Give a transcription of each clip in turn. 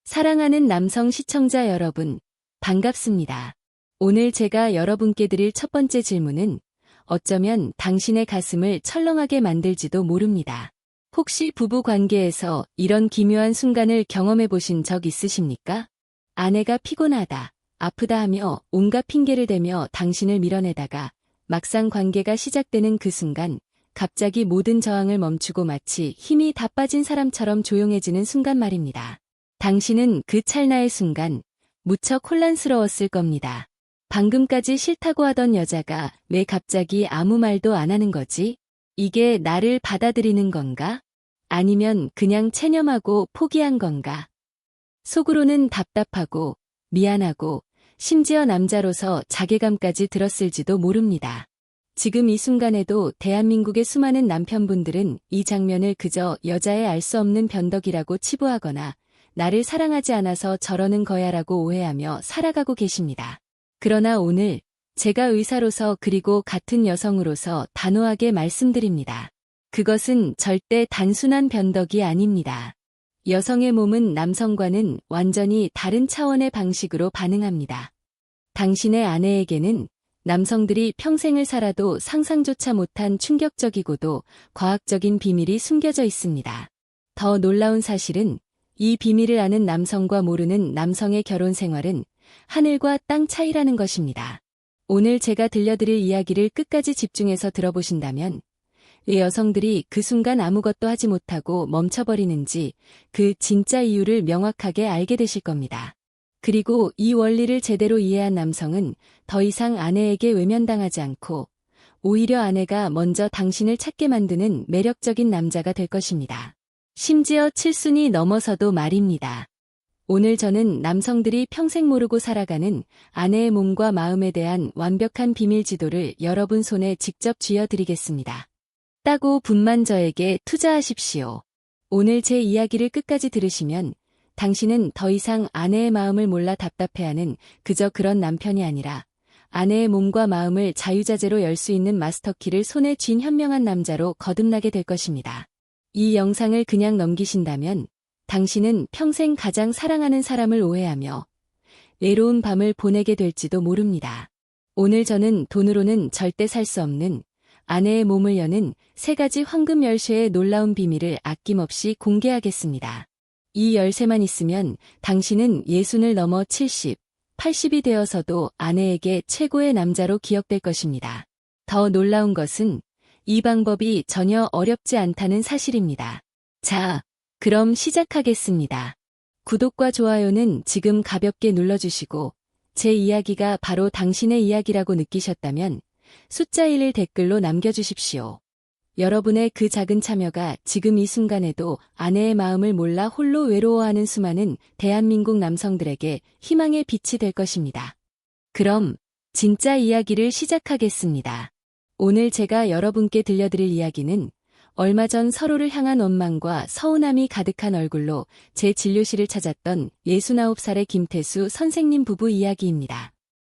사랑하는 남성 시청자 여러분, 반갑습니다. 오늘 제가 여러분께 드릴 첫 번째 질문은 어쩌면 당신의 가슴을 철렁하게 만들지도 모릅니다. 혹시 부부 관계에서 이런 기묘한 순간을 경험해 보신 적 있으십니까? 아내가 피곤하다, 아프다 하며 온갖 핑계를 대며 당신을 밀어내다가 막상 관계가 시작되는 그 순간 갑자기 모든 저항을 멈추고 마치 힘이 다 빠진 사람처럼 조용해지는 순간 말입니다. 당신은 그 찰나의 순간 무척 혼란스러웠을 겁니다. 방금까지 싫다고 하던 여자가 왜 갑자기 아무 말도 안 하는 거지? 이게 나를 받아들이는 건가? 아니면 그냥 체념하고 포기한 건가? 속으로는 답답하고 미안하고 심지어 남자로서 자괴감까지 들었을지도 모릅니다. 지금 이 순간에도 대한민국의 수많은 남편분들은 이 장면을 그저 여자의 알 수 없는 변덕이라고 치부하거나 나를 사랑하지 않아서 저러는 거야라고 오해하며 살아가고 계십니다. 그러나 오늘 제가 의사로서 그리고 같은 여성으로서 단호하게 말씀드립니다. 그것은 절대 단순한 변덕이 아닙니다. 여성의 몸은 남성과는 완전히 다른 차원의 방식으로 반응합니다. 당신의 아내에게는 남성들이 평생을 살아도 상상조차 못한 충격적이고도 과학적인 비밀이 숨겨져 있습니다. 더 놀라운 사실은 이 비밀을 아는 남성과 모르는 남성의 결혼 생활은 하늘과 땅 차이라는 것입니다. 오늘 제가 들려드릴 이야기를 끝까지 집중해서 들어보신다면 왜 여성들이 그 순간 아무것도 하지 못하고 멈춰버리는지 그 진짜 이유를 명확하게 알게 되실 겁니다. 그리고 이 원리를 제대로 이해한 남성은 더 이상 아내에게 외면당하지 않고 오히려 아내가 먼저 당신을 찾게 만드는 매력적인 남자가 될 것입니다. 심지어 칠순이 넘어서도 말입니다. 오늘 저는 남성들이 평생 모르고 살아가는 아내의 몸과 마음에 대한 완벽한 비밀 지도를 여러분 손에 직접 쥐어드리겠습니다. 따고 분만 저에게 투자하십시오. 오늘 제 이야기를 끝까지 들으시면 당신은 더 이상 아내의 마음을 몰라 답답해하는 그저 그런 남편이 아니라 아내의 몸과 마음을 자유자재로 열 수 있는 마스터키를 손에 쥔 현명한 남자로 거듭나게 될 것입니다. 이 영상을 그냥 넘기신다면 당신은 평생 가장 사랑하는 사람을 오해하며 외로운 밤을 보내게 될지도 모릅니다. 오늘 저는 돈으로는 절대 살 수 없는 아내의 몸을 여는 3가지 황금 열쇠의 놀라운 비밀을 아낌없이 공개하겠습니다. 이 열쇠만 있으면 당신은 60을 넘어 70, 80이 되어서도 아내에게 최고의 남자로 기억될 것입니다. 더 놀라운 것은 이 방법이 전혀 어렵지 않다는 사실입니다. 자, 그럼 시작하겠습니다. 구독과 좋아요는 지금 가볍게 눌러주시고 제 이야기가 바로 당신의 이야기라고 느끼셨다면 숫자 1을 댓글로 남겨주십시오. 여러분의 그 작은 참여가 지금 이 순간에도 아내의 마음을 몰라 홀로 외로워하는 수많은 대한민국 남성들에게 희망의 빛이 될 것입니다. 그럼 진짜 이야기를 시작하겠습니다. 오늘 제가 여러분께 들려드릴 이야기는 얼마 전 서로를 향한 원망과 서운함이 가득한 얼굴로 제 진료실을 찾았던 69살의 김태수 선생님 부부 이야기입니다.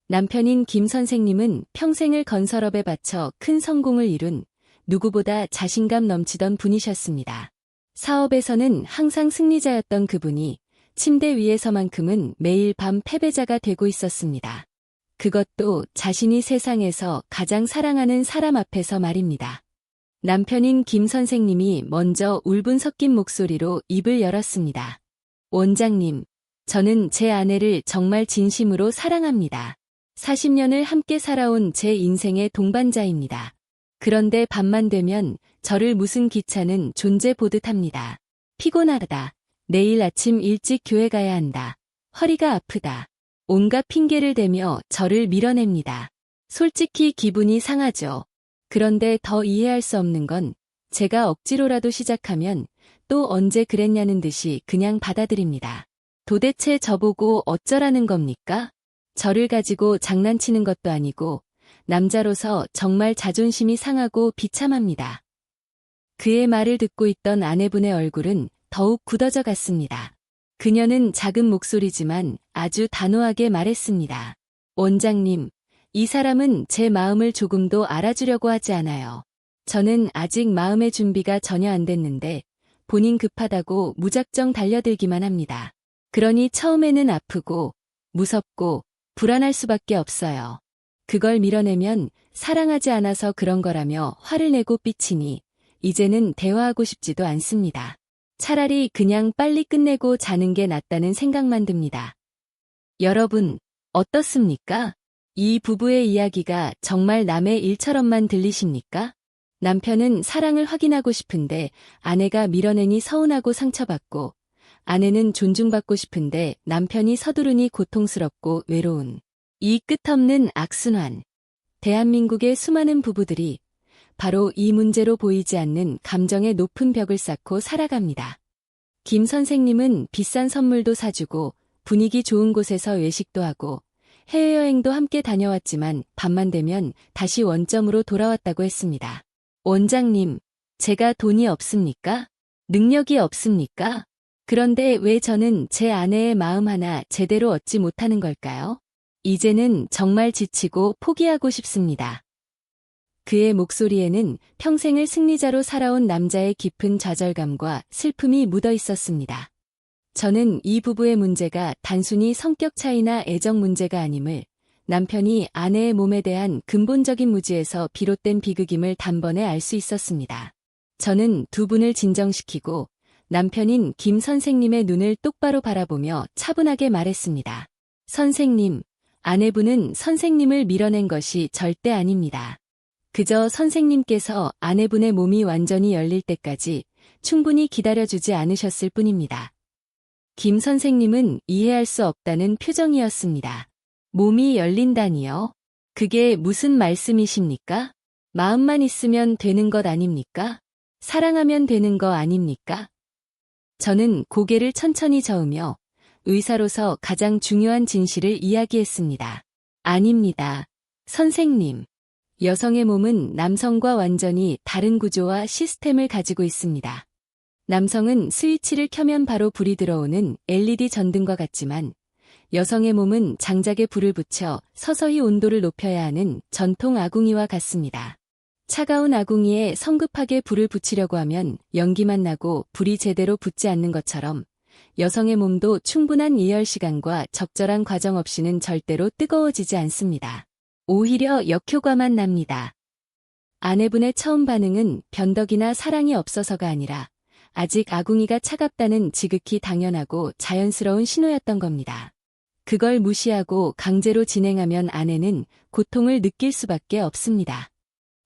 남편인 김 선생님은 평생을 건설업에 바쳐 큰 성공을 이룬 누구보다 자신감 넘치던 분이셨습니다. 사업에서는 항상 승리자였던 그분이 침대 위에서만큼은 매일 밤 패배자가 되고 있었습니다. 그것도 자신이 세상에서 가장 사랑하는 사람 앞에서 말입니다. 남편인 김 선생님이 먼저 울분 섞인 목소리로 입을 열었습니다. 원장님, 저는 제 아내를 정말 진심으로 사랑합니다. 40년을 함께 살아온 제 인생의 동반자입니다. 그런데 밤만 되면 저를 무슨 기차는 존재 보듯 합니다. 피곤하다. 내일 아침 일찍 교회 가야 한다. 허리가 아프다. 온갖 핑계를 대며 저를 밀어냅니다. 솔직히 기분이 상하죠. 그런데 더 이해할 수 없는 건 제가 억지로라도 시작하면 또 언제 그랬냐는 듯이 그냥 받아들입니다. 도대체 저보고 어쩌라는 겁니까? 저를 가지고 장난치는 것도 아니고 남자로서 정말 자존심이 상하고 비참합니다. 그의 말을 듣고 있던 아내분의 얼굴은 더욱 굳어져 갔습니다. 그녀는 작은 목소리지만 아주 단호하게 말했습니다. 원장님, 이 사람은 제 마음을 조금도 알아주려고 하지 않아요. 저는 아직 마음의 준비가 전혀 안 됐는데 본인 급하다고 무작정 달려들기만 합니다. 그러니 처음에는 아프고, 무섭고, 불안할 수밖에 없어요. 그걸 밀어내면 사랑하지 않아서 그런 거라며 화를 내고 삐치니, 이제는 대화하고 싶지도 않습니다. 차라리 그냥 빨리 끝내고 자는 게 낫다는 생각만 듭니다. 여러분, 어떻습니까? 이 부부의 이야기가 정말 남의 일처럼만 들리십니까? 남편은 사랑을 확인하고 싶은데 아내가 밀어내니 서운하고 상처받고, 아내는 존중받고 싶은데 남편이 서두르니 고통스럽고 외로운 이 끝없는 악순환. 대한민국의 수많은 부부들이 바로 이 문제로 보이지 않는 감정의 높은 벽을 쌓고 살아갑니다. 김 선생님은 비싼 선물도 사주고 분위기 좋은 곳에서 외식도 하고 해외여행도 함께 다녀왔지만 밤만 되면 다시 원점으로 돌아왔다고 했습니다. 원장님, 제가 돈이 없습니까? 능력이 없습니까? 그런데 왜 저는 제 아내의 마음 하나 제대로 얻지 못하는 걸까요? 이제는 정말 지치고 포기하고 싶습니다. 그의 목소리에는 평생을 승리자로 살아온 남자의 깊은 좌절감과 슬픔이 묻어 있었습니다. 저는 이 부부의 문제가 단순히 성격 차이나 애정 문제가 아님을, 남편이 아내의 몸에 대한 근본적인 무지에서 비롯된 비극임을 단번에 알 수 있었습니다. 저는 두 분을 진정시키고 남편인 김 선생님의 눈을 똑바로 바라보며 차분하게 말했습니다. 선생님, 아내분은 선생님을 밀어낸 것이 절대 아닙니다. 그저 선생님께서 아내분의 몸이 완전히 열릴 때까지 충분히 기다려주지 않으셨을 뿐입니다. 김 선생님은 이해할 수 없다는 표정이었습니다. 몸이 열린다니요? 그게 무슨 말씀이십니까? 마음만 있으면 되는 것 아닙니까? 사랑하면 되는 거 아닙니까? 저는 고개를 천천히 저으며 의사로서 가장 중요한 진실을 이야기했습니다. 아닙니다. 선생님. 여성의 몸은 남성과 완전히 다른 구조와 시스템을 가지고 있습니다. 남성은 스위치를 켜면 바로 불이 들어오는 LED 전등과 같지만 여성의 몸은 장작에 불을 붙여 서서히 온도를 높여야 하는 전통 아궁이와 같습니다. 차가운 아궁이에 성급하게 불을 붙이려고 하면 연기만 나고 불이 제대로 붙지 않는 것처럼 여성의 몸도 충분한 예열 시간과 적절한 과정 없이는 절대로 뜨거워지지 않습니다. 오히려 역효과만 납니다. 아내분의 처음 반응은 변덕이나 사랑이 없어서가 아니라 아직 아궁이가 차갑다는 지극히 당연하고 자연스러운 신호였던 겁니다. 그걸 무시하고 강제로 진행하면 아내는 고통을 느낄 수밖에 없습니다.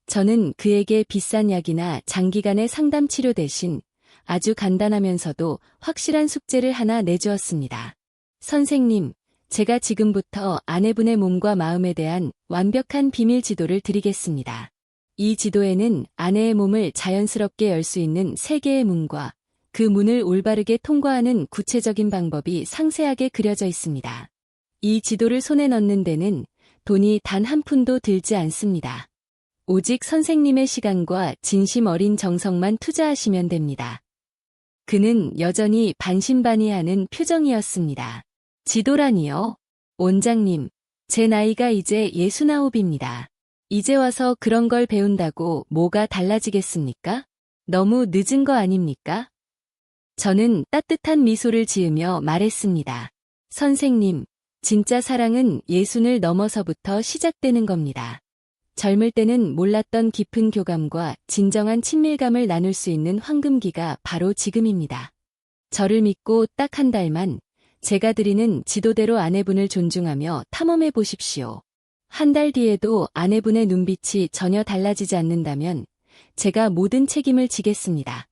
저는 그에게 비싼 약이나 장기간의 상담 치료 대신 아주 간단하면서도 확실한 숙제를 하나 내주었습니다. 선생님, 제가 지금부터 아내분의 몸과 마음에 대한 완벽한 비밀 지도를 드리겠습니다. 이 지도에는 아내의 몸을 자연스럽게 열 수 있는 3개의 문과 그 문을 올바르게 통과하는 구체적인 방법이 상세하게 그려져 있습니다. 이 지도를 손에 넣는 데는 돈이 단 한 푼도 들지 않습니다. 오직 선생님의 시간과 진심 어린 정성만 투자하시면 됩니다. 그는 여전히 반신반의하는 표정이었습니다. 지도라니요? 원장님, 제 나이가 이제 69입니다. 이제 와서 그런 걸 배운다고 뭐가 달라지겠습니까? 너무 늦은 거 아닙니까? 저는 따뜻한 미소를 지으며 말했습니다. 선생님, 진짜 사랑은 예순을 넘어서부터 시작되는 겁니다. 젊을 때는 몰랐던 깊은 교감과 진정한 친밀감을 나눌 수 있는 황금기가 바로 지금입니다. 저를 믿고 딱 한 달만 제가 드리는 지도대로 아내분을 존중하며 탐험해 보십시오. 한 달 뒤에도 아내분의 눈빛이 전혀 달라지지 않는다면 제가 모든 책임을 지겠습니다.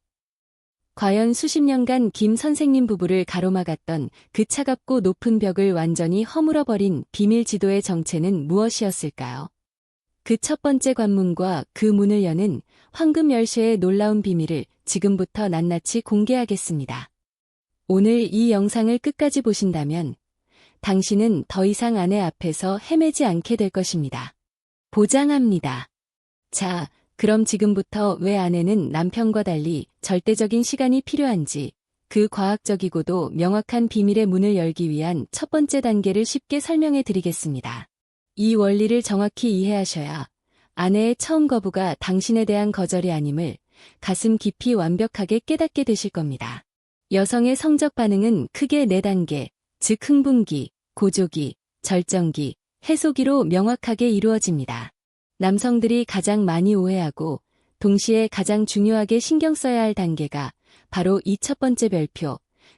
과연 수십 년간 김 선생님 부부를 가로막았던 그 차갑고 높은 벽을 완전히 허물어버린 비밀 지도의 정체는 무엇이었을까요? 그 첫 번째 관문과 그 문을 여는 황금 열쇠의 놀라운 비밀을 지금부터 낱낱이 공개하겠습니다. 오늘 이 영상을 끝까지 보신다면 당신은 더 이상 아내 앞에서 헤매지 않게 될 것입니다. 보장합니다. 자, 그럼 지금부터 왜 아내는 남편과 달리 절대적인 시간이 필요한지, 그 과학적이고도 명확한 비밀의 문을 열기 위한 첫 번째 단계를 쉽게 설명해 드리겠습니다. 이 원리를 정확히 이해하셔야 아내의 처음 거부가 당신에 대한 거절이 아님을 가슴 깊이 완벽하게 깨닫게 되실 겁니다. 여성의 성적 반응은 크게 4단계, 즉 흥분기, 고조기, 절정기, 해소기로 명확하게 이루어집니다. 남성들이 가장 많이 오해하고 동시에 가장 중요하게 신경 써야 할 단계가 바로 이 첫 번째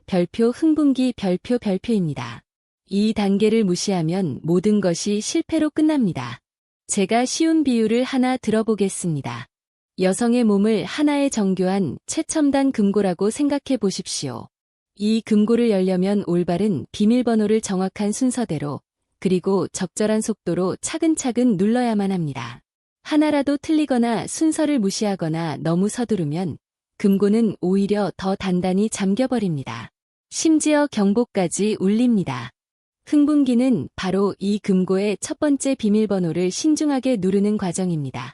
별표 흥분기 별표입니다. 이 단계를 무시하면 모든 것이 실패로 끝납니다. 제가 쉬운 비유를 하나 들어보겠습니다. 여성의 몸을 하나의 정교한 최첨단 금고라고 생각해 보십시오. 이 금고를 열려면 올바른 비밀번호를 정확한 순서대로 그리고 적절한 속도로 차근차근 눌러야만 합니다. 하나라도 틀리거나 순서를 무시하거나 너무 서두르면 금고는 오히려 더 단단히 잠겨버립니다. 심지어 경보까지 울립니다. 흥분기는 바로 이 금고의 첫 번째 비밀번호를 신중하게 누르는 과정입니다.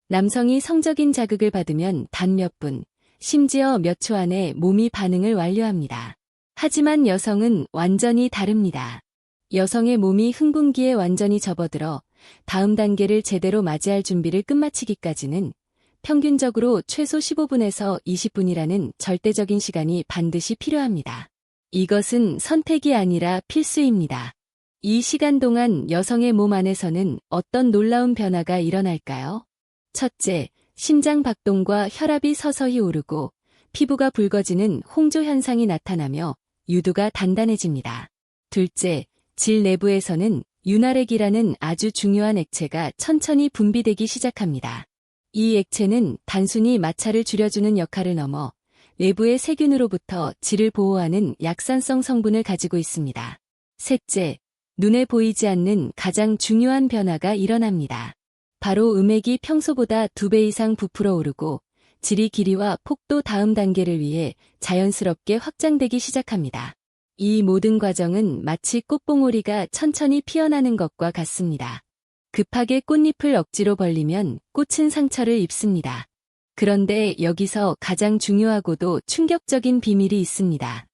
남성이 성적인 자극을 받으면 단 몇 분, 심지어 몇 초 안에 몸이 반응을 완료합니다. 하지만 여성은 완전히 다릅니다. 여성의 몸이 흥분기에 완전히 접어들어 다음 단계를 제대로 맞이할 준비를 끝마치기까지는 평균적으로 최소 15분에서 20분이라는 절대적인 시간이 반드시 필요합니다. 이것은 선택이 아니라 필수입니다. 이 시간 동안 여성의 몸 안에서는 어떤 놀라운 변화가 일어날까요? 첫째, 심장 박동과 혈압이 서서히 오르고 피부가 붉어지는 홍조 현상이 나타나며 유두가 단단해집니다. 둘째, 질 내부에서는 윤활액이라는 아주 중요한 액체가 천천히 분비되기 시작합니다. 이 액체는 단순히 마찰을 줄여주는 역할을 넘어 외부의 세균으로부터 질을 보호하는 약산성 성분을 가지고 있습니다. 셋째, 눈에 보이지 않는 가장 중요한 변화가 일어납니다. 바로 음액이 평소보다 2배 이상 부풀어 오르고 질의 길이와 폭도 다음 단계를 위해 자연스럽게 확장되기 시작합니다. 이 모든 과정은 마치 꽃봉오리가 천천히 피어나는 것과 같습니다. 급하게 꽃잎을 억지로 벌리면 꽃은 상처를 입습니다. 그런데 여기서 가장 중요하고도 충격적인 비밀이 있습니다.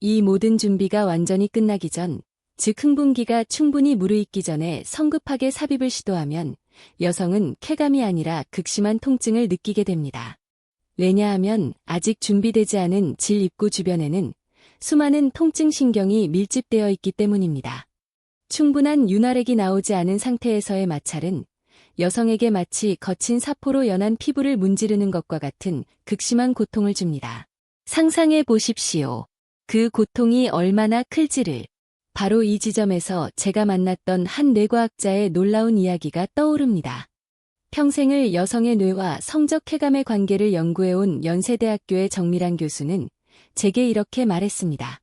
이 모든 준비가 완전히 끝나기 전, 즉 흥분기가 충분히 무르익기 전에 성급하게 삽입을 시도하면 여성은 쾌감이 아니라 극심한 통증을 느끼게 됩니다. 왜냐하면 아직 준비되지 않은 질 입구 주변에는 수많은 통증 신경이 밀집되어 있기 때문입니다. 충분한 윤활액이 나오지 않은 상태에서의 마찰은 여성에게 마치 거친 사포로 연한 피부를 문지르는 것과 같은 극심한 고통을 줍니다. 상상해 보십시오. 그 고통이 얼마나 클지를. 바로 이 지점에서 제가 만났던 한 뇌과학자의 놀라운 이야기가 떠오릅니다. 평생을 여성의 뇌와 성적 쾌감의 관계를 연구해온 연세대학교의 정밀한 교수는 제게 이렇게 말했습니다.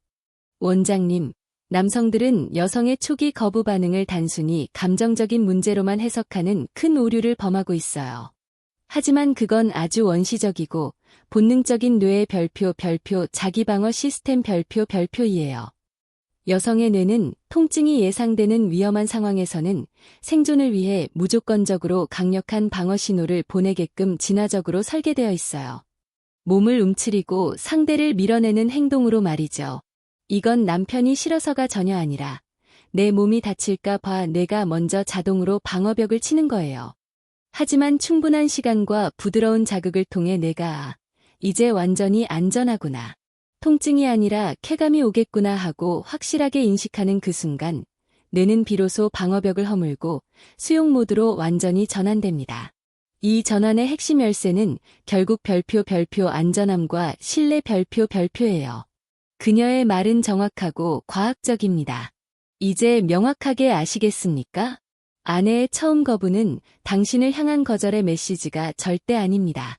원장님, 남성들은 여성의 초기 거부 반응을 단순히 감정적인 문제로만 해석하는 큰 오류를 범하고 있어요. 하지만 그건 아주 원시적이고 본능적인 뇌의 별표 자기방어 시스템 별표이에요. 여성의 뇌는 통증이 예상되는 위험한 상황에서는 생존을 위해 무조건적으로 강력한 방어 신호를 보내게끔 진화적으로 설계되어 있어요. 몸을 움츠리고 상대를 밀어내는 행동으로 말이죠. 이건 남편이 싫어서가 전혀 아니라 내 몸이 다칠까 봐 내가 먼저 자동으로 방어벽을 치는 거예요. 하지만 충분한 시간과 부드러운 자극을 통해 내가 이제 완전히 안전하구나. 통증이 아니라 쾌감이 오겠구나 하고 확실하게 인식하는 그 순간 뇌는 비로소 방어벽을 허물고 수용 모드로 완전히 전환됩니다. 이 전환의 핵심 열쇠는 결국 별표 안전함과 신뢰 별표예요. 그녀의 말은 정확하고 과학적입니다. 이제 명확하게 아시겠습니까? 아내의 처음 거부는 당신을 향한 거절의 메시지가 절대 아닙니다.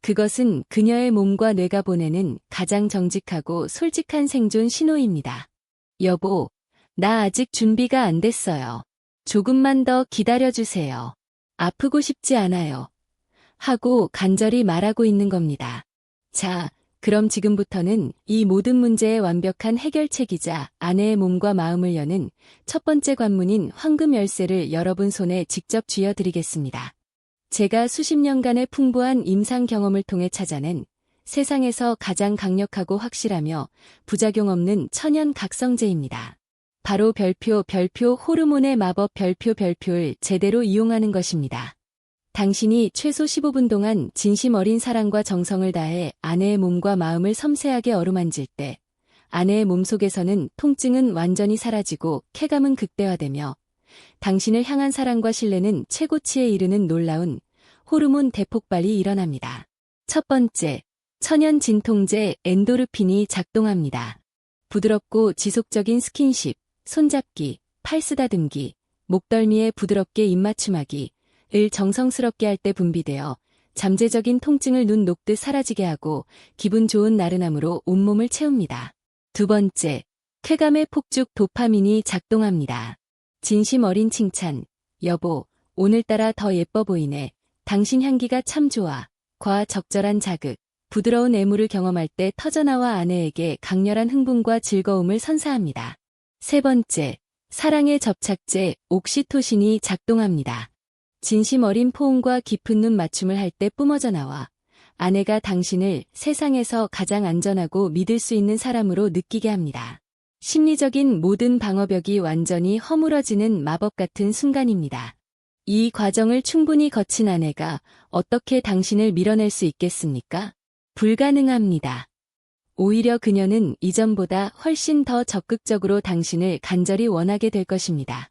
그것은 그녀의 몸과 뇌가 보내는 가장 정직하고 솔직한 생존 신호입니다. 여보, 나 아직 준비가 안 됐어요. 조금만 더 기다려주세요. 아프고 싶지 않아요. 하고 간절히 말하고 있는 겁니다. 자, 그럼 지금부터는 이 모든 문제의 완벽한 해결책이자 아내의 몸과 마음을 여는 첫 번째 관문인 황금 열쇠를 여러분 손에 직접 쥐어드리겠습니다. 제가 수십 년간의 풍부한 임상 경험을 통해 찾아낸 세상에서 가장 강력하고 확실하며 부작용 없는 천연 각성제입니다. 바로 별표 호르몬의 마법 별표를 제대로 이용하는 것입니다. 당신이 최소 15분 동안 진심 어린 사랑과 정성을 다해 아내의 몸과 마음을 섬세하게 어루만질 때 아내의 몸속에서는 통증은 완전히 사라지고 쾌감은 극대화되며 당신을 향한 사랑과 신뢰는 최고치에 이르는 놀라운 호르몬 대폭발이 일어납니다. 첫 번째, 천연 진통제 엔도르핀이 작동합니다. 부드럽고 지속적인 스킨십, 손잡기, 팔 쓰다듬기, 목덜미에 부드럽게 입맞춤하기, 을 정성스럽게 할 때 분비되어 잠재적인 통증을 눈 녹듯 사라지게 하고 기분 좋은 나른함으로 온몸을 채웁니다. 두 번째, 쾌감의 폭죽 도파민이 작동합니다. 진심 어린 칭찬, 여보, 오늘따라 더 예뻐 보이네. 당신 향기가 참 좋아. 과 적절한 자극, 부드러운 애무를 경험할 때 터져나와 아내에게 강렬한 흥분과 즐거움을 선사합니다. 세 번째, 사랑의 접착제 옥시토신이 작동합니다. 진심 어린 포옹과 깊은 눈 맞춤을 할 때 뿜어져 나와 아내가 당신을 세상에서 가장 안전하고 믿을 수 있는 사람으로 느끼게 합니다. 심리적인 모든 방어벽이 완전히 허물어지는 마법 같은 순간입니다. 이 과정을 충분히 거친 아내가 어떻게 당신을 밀어낼 수 있겠습니까? 불가능합니다. 오히려 그녀는 이전보다 훨씬 더 적극적으로 당신을 간절히 원하게 될 것입니다.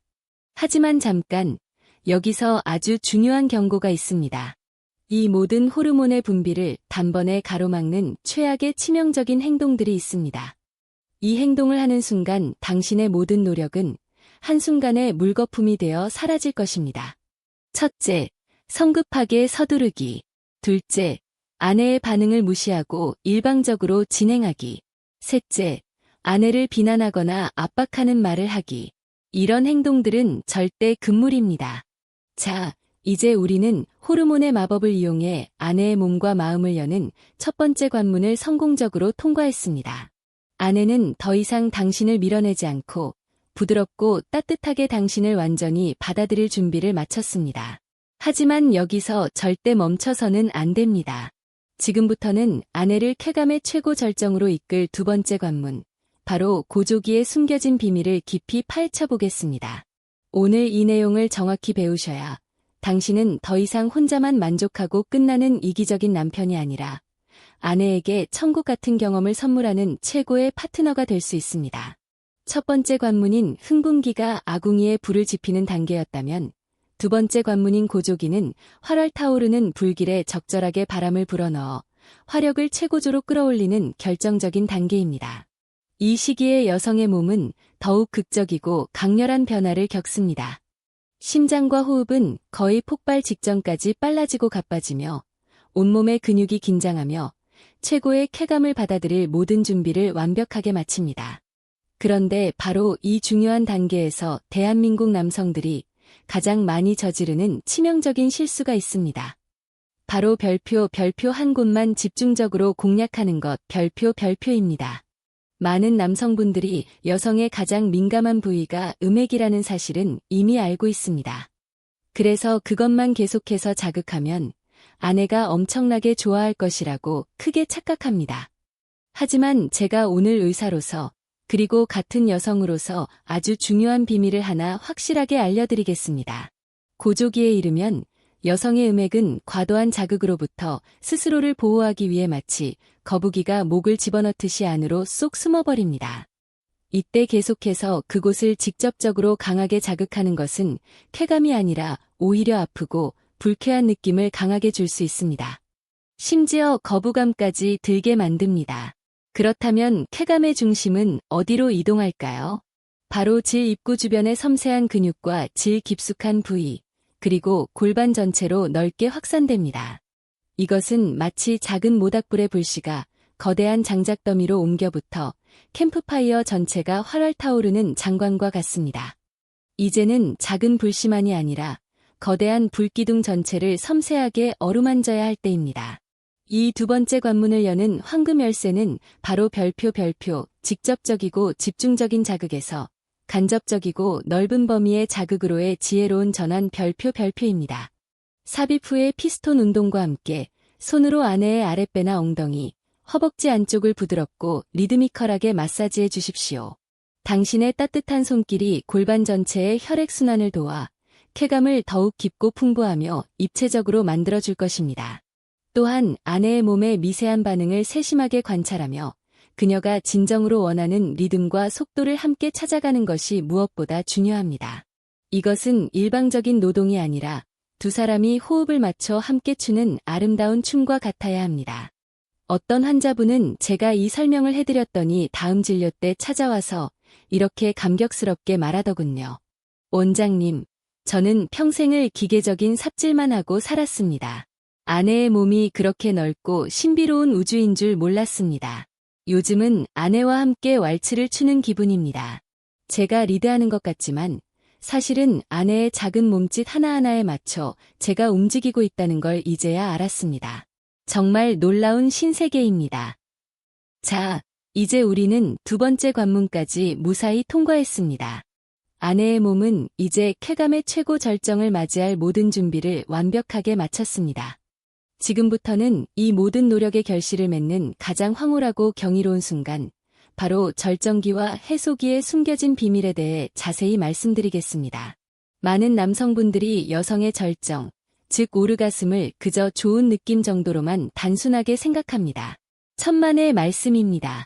하지만 잠깐, 여기서 아주 중요한 경고가 있습니다. 이 모든 호르몬의 분비를 단번에 가로막는 최악의 치명적인 행동들이 있습니다. 이 행동을 하는 순간 당신의 모든 노력은 한순간에 물거품이 되어 사라질 것입니다. 첫째, 성급하게 서두르기. 둘째, 아내의 반응을 무시하고 일방적으로 진행하기. 셋째, 아내를 비난하거나 압박하는 말을 하기. 이런 행동들은 절대 금물입니다. 자, 이제 우리는 호르몬의 마법을 이용해 아내의 몸과 마음을 여는 첫 번째 관문을 성공적으로 통과했습니다. 아내는 더 이상 당신을 밀어내지 않고 부드럽고 따뜻하게 당신을 완전히 받아들일 준비를 마쳤습니다. 하지만 여기서 절대 멈춰서는 안 됩니다. 지금부터는 아내를 쾌감의 최고 절정으로 이끌 두 번째 관문, 바로 고조기에 숨겨진 비밀을 깊이 파헤쳐 보겠습니다. 오늘 이 내용을 정확히 배우셔야 당신은 더 이상 혼자만 만족하고 끝나는 이기적인 남편이 아니라 아내에게 천국 같은 경험을 선물하는 최고의 파트너가 될 수 있습니다. 첫 번째 관문인 흥분기가 아궁이에 불을 지피는 단계였다면 두 번째 관문인 고조기는 활활 타오르는 불길에 적절하게 바람을 불어넣어 화력을 최고조로 끌어올리는 결정적인 단계입니다. 이 시기에 여성의 몸은 더욱 극적이고 강렬한 변화를 겪습니다. 심장과 호흡은 거의 폭발 직전까지 빨라지고 가빠지며 온몸의 근육이 긴장하며 최고의 쾌감을 받아들일 모든 준비를 완벽하게 마칩니다. 그런데 바로 이 중요한 단계에서 대한민국 남성들이 가장 많이 저지르는 치명적인 실수가 있습니다. 바로 별표 한 곳만 집중적으로 공략하는 것 별표입니다. 많은 남성분들이 여성의 가장 민감한 부위가 음액이라는 사실은 이미 알고 있습니다. 그래서 그것만 계속해서 자극하면 아내가 엄청나게 좋아할 것이라고 크게 착각합니다. 하지만 제가 오늘 의사로서 그리고 같은 여성으로서 아주 중요한 비밀을 하나 확실하게 알려드리겠습니다. 고조기에 이르면 여성의 음액은 과도한 자극으로부터 스스로를 보호하기 위해 마치 거북이가 목을 집어넣듯이 안으로 쏙 숨어버립니다. 이때 계속해서 그곳을 직접적으로 강하게 자극하는 것은 쾌감이 아니라 오히려 아프고 불쾌한 느낌을 강하게 줄 수 있습니다. 심지어 거부감까지 들게 만듭니다. 그렇다면 쾌감의 중심은 어디로 이동할까요? 바로 질 입구 주변의 섬세한 근육과 질 깊숙한 부위, 그리고 골반 전체로 넓게 확산됩니다. 이것은 마치 작은 모닥불의 불씨가 거대한 장작더미로 옮겨붙어 캠프파이어 전체가 활활 타오르는 장관과 같습니다. 이제는 작은 불씨만이 아니라 거대한 불기둥 전체를 섬세하게 어루만져야 할 때입니다. 이 두 번째 관문을 여는 황금 열쇠는 바로 별표 직접적이고 집중적인 자극에서 간접적이고 넓은 범위의 자극으로의 지혜로운 전환 별표입니다. 삽입 후의 피스톤 운동과 함께 손으로 아내의 아랫배나 엉덩이, 허벅지 안쪽을 부드럽고 리드미컬하게 마사지해 주십시오. 당신의 따뜻한 손길이 골반 전체의 혈액순환을 도와 쾌감을 더욱 깊고 풍부하며 입체적으로 만들어줄 것입니다. 또한 아내의 몸의 미세한 반응을 세심하게 관찰하며 그녀가 진정으로 원하는 리듬과 속도를 함께 찾아가는 것이 무엇보다 중요합니다. 이것은 일방적인 노동이 아니라 두 사람이 호흡을 맞춰 함께 추는 아름다운 춤과 같아야 합니다. 어떤 환자분은 제가 이 설명을 해드렸더니 다음 진료 때 찾아와서 이렇게 감격스럽게 말하더군요. 원장님, 저는 평생을 기계적인 삽질만 하고 살았습니다. 아내의 몸이 그렇게 넓고 신비로운 우주인 줄 몰랐습니다. 요즘은 아내와 함께 왈츠를 추는 기분입니다. 제가 리드하는 것 같지만 사실은 아내의 작은 몸짓 하나하나에 맞춰 제가 움직이고 있다는 걸 이제야 알았습니다. 정말 놀라운 신세계입니다. 자, 이제 우리는 두 번째 관문까지 무사히 통과했습니다. 아내의 몸은 이제 쾌감의 최고 절정을 맞이할 모든 준비를 완벽하게 마쳤습니다. 지금부터는 이 모든 노력의 결실을 맺는 가장 황홀하고 경이로운 순간, 바로 절정기와 해소기의 숨겨진 비밀에 대해 자세히 말씀드리겠습니다. 많은 남성분들이 여성의 절정, 즉 오르가슴을 그저 좋은 느낌 정도로만 단순하게 생각합니다. 천만의 말씀입니다.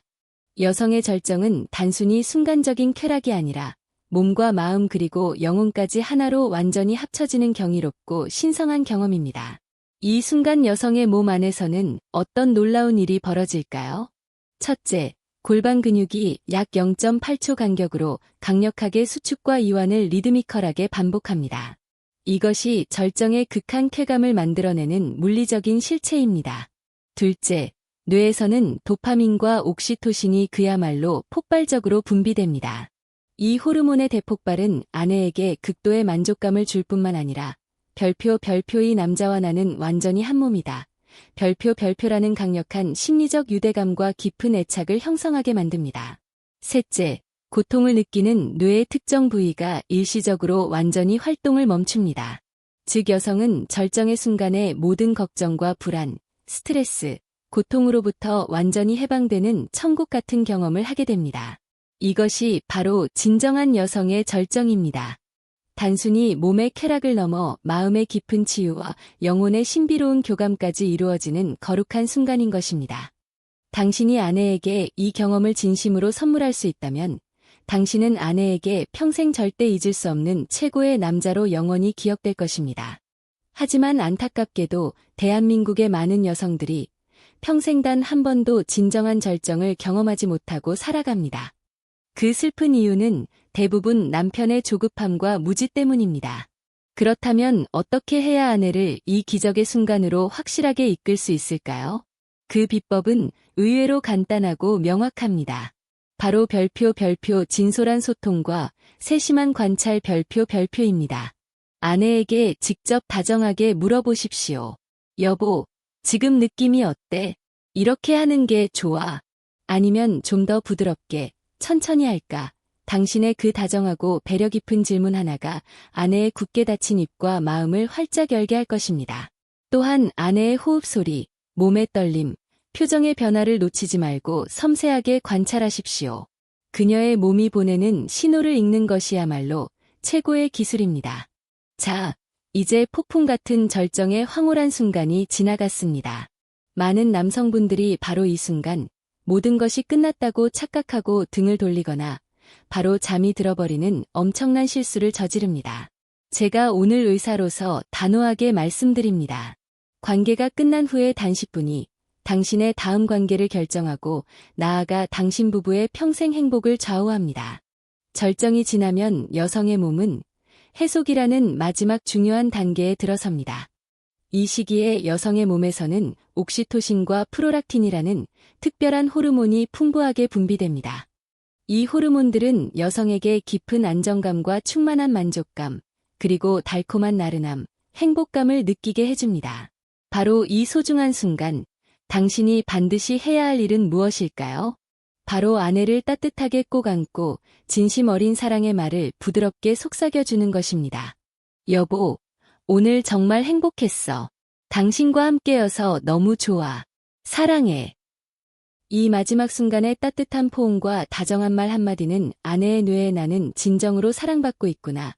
여성의 절정은 단순히 순간적인 쾌락이 아니라 몸과 마음 그리고 영혼까지 하나로 완전히 합쳐지는 경이롭고 신성한 경험입니다. 이 순간 여성의 몸 안에서는 어떤 놀라운 일이 벌어질까요? 첫째, 골반 근육이 약 0.8초 간격으로 강력하게 수축과 이완을 리드미컬하게 반복합니다. 이것이 절정의 극한 쾌감을 만들어내는 물리적인 실체입니다. 둘째, 뇌에서는 도파민과 옥시토신이 그야말로 폭발적으로 분비됩니다. 이 호르몬의 대폭발은 아내에게 극도의 만족감을 줄 뿐만 아니라 별표의 남자와 나는 완전히 한 몸이다. 별표라는 강력한 심리적 유대감과 깊은 애착을 형성하게 만듭니다. 셋째, 고통을 느끼는 뇌의 특정 부위가 일시적으로 완전히 활동을 멈춥니다. 즉 여성은 절정의 순간에 모든 걱정과 불안, 스트레스, 고통으로부터 완전히 해방되는 천국 같은 경험을 하게 됩니다. 이것이 바로 진정한 여성의 절정입니다. 단순히 몸의 쾌락을 넘어 마음의 깊은 치유와 영혼의 신비로운 교감까지 이루어지는 거룩한 순간인 것입니다. 당신이 아내에게 이 경험을 진심으로 선물할 수 있다면 당신은 아내에게 평생 절대 잊을 수 없는 최고의 남자로 영원히 기억될 것입니다. 하지만 안타깝게도 대한민국의 많은 여성들이 평생 단 한 번도 진정한 절정을 경험하지 못하고 살아갑니다. 그 슬픈 이유는 대부분 남편의 조급함과 무지 때문입니다. 그렇다면 어떻게 해야 아내를 이 기적의 순간으로 확실하게 이끌 수 있을까요? 그 비법은 의외로 간단하고 명확합니다. 바로 별표 진솔한 소통과 세심한 관찰 별표입니다. 아내에게 직접 다정하게 물어보십시오. 여보, 지금 느낌이 어때? 이렇게 하는 게 좋아? 아니면 좀 더 부드럽게, 천천히 할까? 당신의 그 다정하고 배려 깊은 질문 하나가 아내의 굳게 닫힌 입과 마음을 활짝 열게 할 것입니다. 또한 아내의 호흡 소리, 몸의 떨림, 표정의 변화를 놓치지 말고 섬세하게 관찰하십시오. 그녀의 몸이 보내는 신호를 읽는 것이야말로 최고의 기술입니다. 자, 이제 폭풍 같은 절정의 황홀한 순간이 지나갔습니다. 많은 남성분들이 바로 이 순간 모든 것이 끝났다고 착각하고 등을 돌리거나 바로 잠이 들어버리는 엄청난 실수를 저지릅니다. 제가 오늘 의사로서 단호하게 말씀드립니다. 관계가 끝난 후에 단식분이 당신의 다음 관계를 결정하고 나아가 당신 부부의 평생 행복을 좌우합니다. 절정이 지나면 여성의 몸은 해속이라는 마지막 중요한 단계에 들어섭니다. 이 시기에 여성의 몸에서는 옥시토신과 프로락틴이라는 특별한 호르몬이 풍부하게 분비됩니다. 이 호르몬들은 여성에게 깊은 안정감과 충만한 만족감, 그리고 달콤한 나른함, 행복감을 느끼게 해줍니다. 바로 이 소중한 순간, 당신이 반드시 해야 할 일은 무엇일까요? 바로 아내를 따뜻하게 꼭 안고 진심 어린 사랑의 말을 부드럽게 속삭여주는 것입니다. 여보, 오늘 정말 행복했어. 당신과 함께여서 너무 좋아. 사랑해. 이 마지막 순간의 따뜻한 포옹과 다정한 말 한마디는 아내의 뇌에 나는 진정으로 사랑받고 있구나.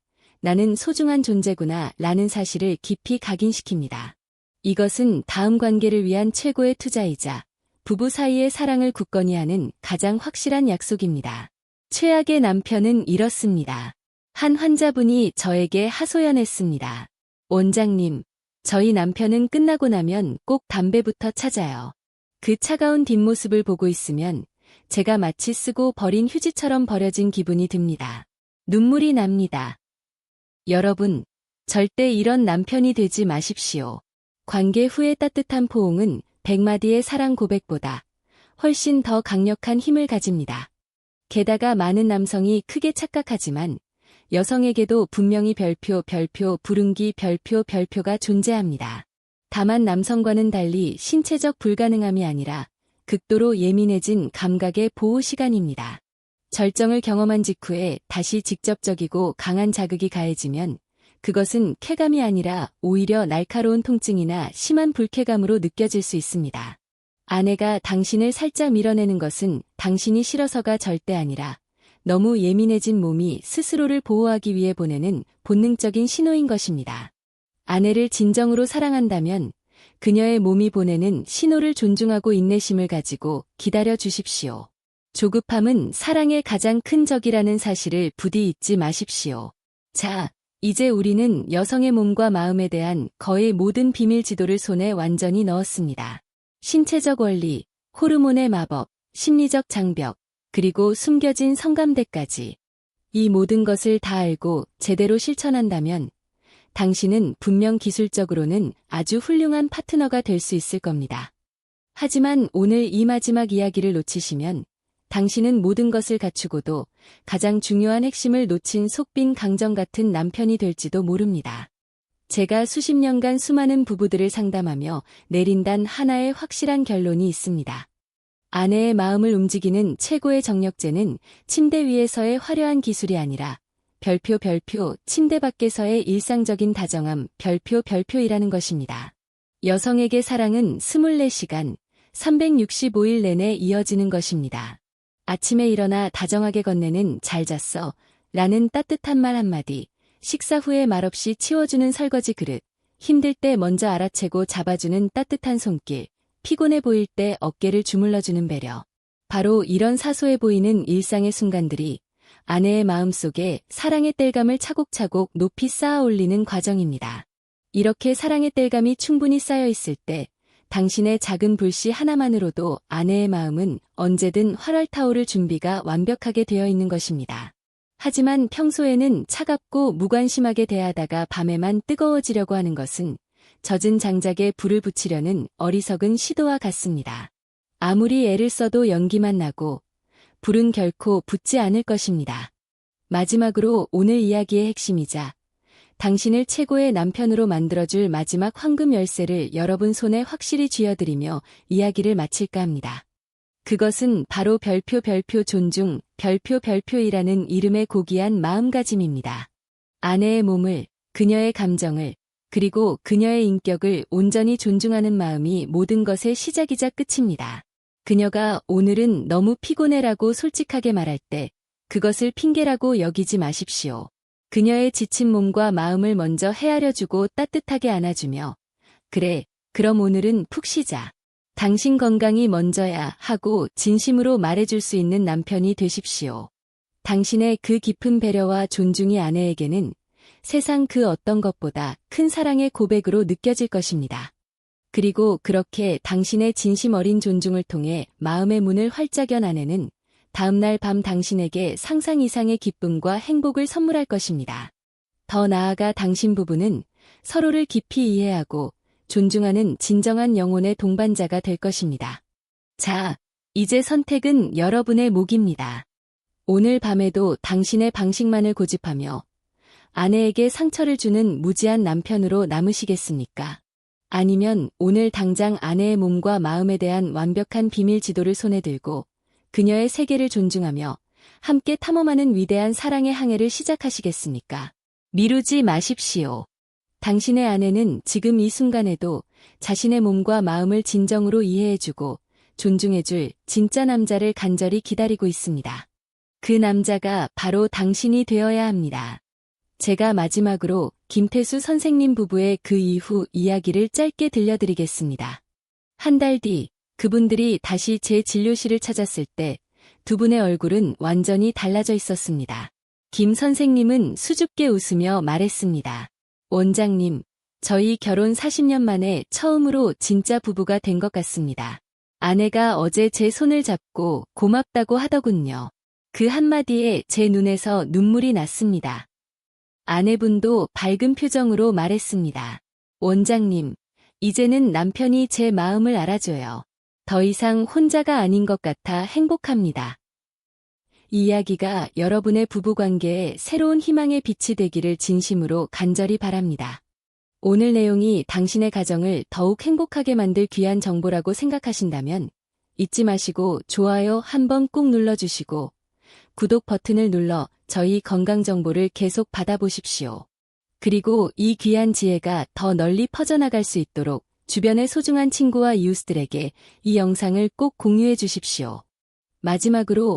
나는 소중한 존재구나 라는 사실을 깊이 각인시킵니다. 이것은 다음 관계를 위한 최고의 투자이자 부부 사이의 사랑을 굳건히 하는 가장 확실한 약속입니다. 최악의 남편은 이렇습니다. 한 환자분이 저에게 하소연했습니다. 원장님, 저희 남편은 끝나고 나면 꼭 담배부터 찾아요. 그 차가운 뒷모습을 보고 있으면 제가 마치 쓰고 버린 휴지처럼 버려진 기분이 듭니다. 눈물이 납니다. 여러분, 절대 이런 남편이 되지 마십시오. 관계 후의 따뜻한 포옹은 100마디의 사랑 고백보다 훨씬 더 강력한 힘을 가집니다. 게다가 많은 남성이 크게 착각하지만 여성에게도 분명히 별표, 부릉기, 별표가 존재합니다. 다만 남성과는 달리 신체적 불가능함이 아니라 극도로 예민해진 감각의 보호 시간입니다. 절정을 경험한 직후에 다시 직접적이고 강한 자극이 가해지면 그것은 쾌감이 아니라 오히려 날카로운 통증이나 심한 불쾌감으로 느껴질 수 있습니다. 아내가 당신을 살짝 밀어내는 것은 당신이 싫어서가 절대 아니라 너무 예민해진 몸이 스스로를 보호하기 위해 보내는 본능적인 신호인 것입니다. 아내를 진정으로 사랑한다면 그녀의 몸이 보내는 신호를 존중하고 인내심을 가지고 기다려 주십시오. 조급함은 사랑의 가장 큰 적이라는 사실을 부디 잊지 마십시오. 자, 이제 우리는 여성의 몸과 마음에 대한 거의 모든 비밀 지도를 손에 완전히 넣었습니다. 신체적 원리, 호르몬의 마법, 심리적 장벽, 그리고 숨겨진 성감대까지. 이 모든 것을 다 알고 제대로 실천한다면 당신은 분명 기술적으로는 아주 훌륭한 파트너가 될 수 있을 겁니다. 하지만 오늘 이 마지막 이야기를 놓치시면 당신은 모든 것을 갖추고도 가장 중요한 핵심을 놓친 속빈 강정 같은 남편이 될지도 모릅니다. 제가 수십 년간 수많은 부부들을 상담하며 내린 단 하나의 확실한 결론이 있습니다. 아내의 마음을 움직이는 최고의 정력제는 침대 위에서의 화려한 기술이 아니라 별표, 침대 밖에서의 일상적인 다정함, 별표이라는 것입니다. 여성에게 사랑은 24시간, 365일 내내 이어지는 것입니다. 아침에 일어나 다정하게 건네는 잘 잤어 라는 따뜻한 말 한마디, 식사 후에 말없이 치워주는 설거지 그릇, 힘들 때 먼저 알아채고 잡아주는 따뜻한 손길, 피곤해 보일 때 어깨를 주물러주는 배려. 바로 이런 사소해 보이는 일상의 순간들이 아내의 마음속에 사랑의 땔감을 차곡차곡 높이 쌓아 올리는 과정입니다. 이렇게 사랑의 땔감이 충분히 쌓여 있을 때 당신의 작은 불씨 하나만으로도 아내의 마음은 언제든 활활 타오를 준비가 완벽하게 되어 있는 것입니다. 하지만 평소에는 차갑고 무관심하게 대하다가 밤에만 뜨거워지려고 하는 것은 젖은 장작에 불을 붙이려는 어리석은 시도와 같습니다. 아무리 애를 써도 연기만 나고 불은 결코 붙지 않을 것입니다. 마지막으로 오늘 이야기의 핵심이자 당신을 최고의 남편으로 만들어줄 마지막 황금 열쇠를 여러분 손에 확실히 쥐어드리며 이야기를 마칠까 합니다. 그것은 바로 별표 존중, 별표이라는 이름의 고귀한 마음가짐입니다. 아내의 몸을, 그녀의 감정을, 그리고 그녀의 인격을 온전히 존중하는 마음이 모든 것의 시작이자 끝입니다. 그녀가 오늘은 너무 피곤해라고 솔직하게 말할 때 그것을 핑계라고 여기지 마십시오. 그녀의 지친 몸과 마음을 먼저 헤아려주고 따뜻하게 안아주며 그래, 그럼 오늘은 푹 쉬자. 당신 건강이 먼저야 하고 진심으로 말해줄 수 있는 남편이 되십시오. 당신의 그 깊은 배려와 존중이 아내에게는 세상 그 어떤 것보다 큰 사랑의 고백으로 느껴질 것입니다. 그리고 그렇게 당신의 진심 어린 존중을 통해 마음의 문을 활짝 연 아내는 다음날 밤 당신에게 상상 이상의 기쁨과 행복을 선물할 것입니다. 더 나아가 당신 부부는 서로를 깊이 이해하고 존중하는 진정한 영혼의 동반자가 될 것입니다. 자, 이제 선택은 여러분의 몫입니다. 오늘 밤에도 당신의 방식만을 고집하며 아내에게 상처를 주는 무지한 남편으로 남으시겠습니까? 아니면 오늘 당장 아내의 몸과 마음에 대한 완벽한 비밀 지도를 손에 들고 그녀의 세계를 존중하며 함께 탐험하는 위대한 사랑의 항해를 시작하시겠습니까? 미루지 마십시오. 당신의 아내는 지금 이 순간에도 자신의 몸과 마음을 진정으로 이해해주고 존중해줄 진짜 남자를 간절히 기다리고 있습니다. 그 남자가 바로 당신이 되어야 합니다. 제가 마지막으로 김태수 선생님 부부의 그 이후 이야기를 짧게 들려드리겠습니다. 한 달 뒤 그분들이 다시 제 진료실을 찾았을 때 두 분의 얼굴은 완전히 달라져 있었습니다. 김 선생님은 수줍게 웃으며 말했습니다. 원장님, 저희 결혼 40년 만에 처음으로 진짜 부부가 된 것 같습니다. 아내가 어제 제 손을 잡고 고맙다고 하더군요. 그 한마디에 제 눈에서 눈물이 났습니다. 아내분도 밝은 표정으로 말했습니다. 원장님, 이제는 남편이 제 마음을 알아줘요. 더 이상 혼자가 아닌 것 같아 행복합니다. 이 이야기가 여러분의 부부관계에 새로운 희망의 빛이 되기를 진심으로 간절히 바랍니다. 오늘 내용이 당신의 가정을 더욱 행복하게 만들 귀한 정보라고 생각하신다면 잊지 마시고 좋아요 한번 꾹 눌러주시고 구독 버튼을 눌러 저희 건강 정보를 계속 받아보십시오. 그리고 이 귀한 지혜가 더 널리 퍼져나갈 수 있도록 주변의 소중한 친구와 이웃들에게 이 영상을 꼭 공유해 주십시오. 마지막으로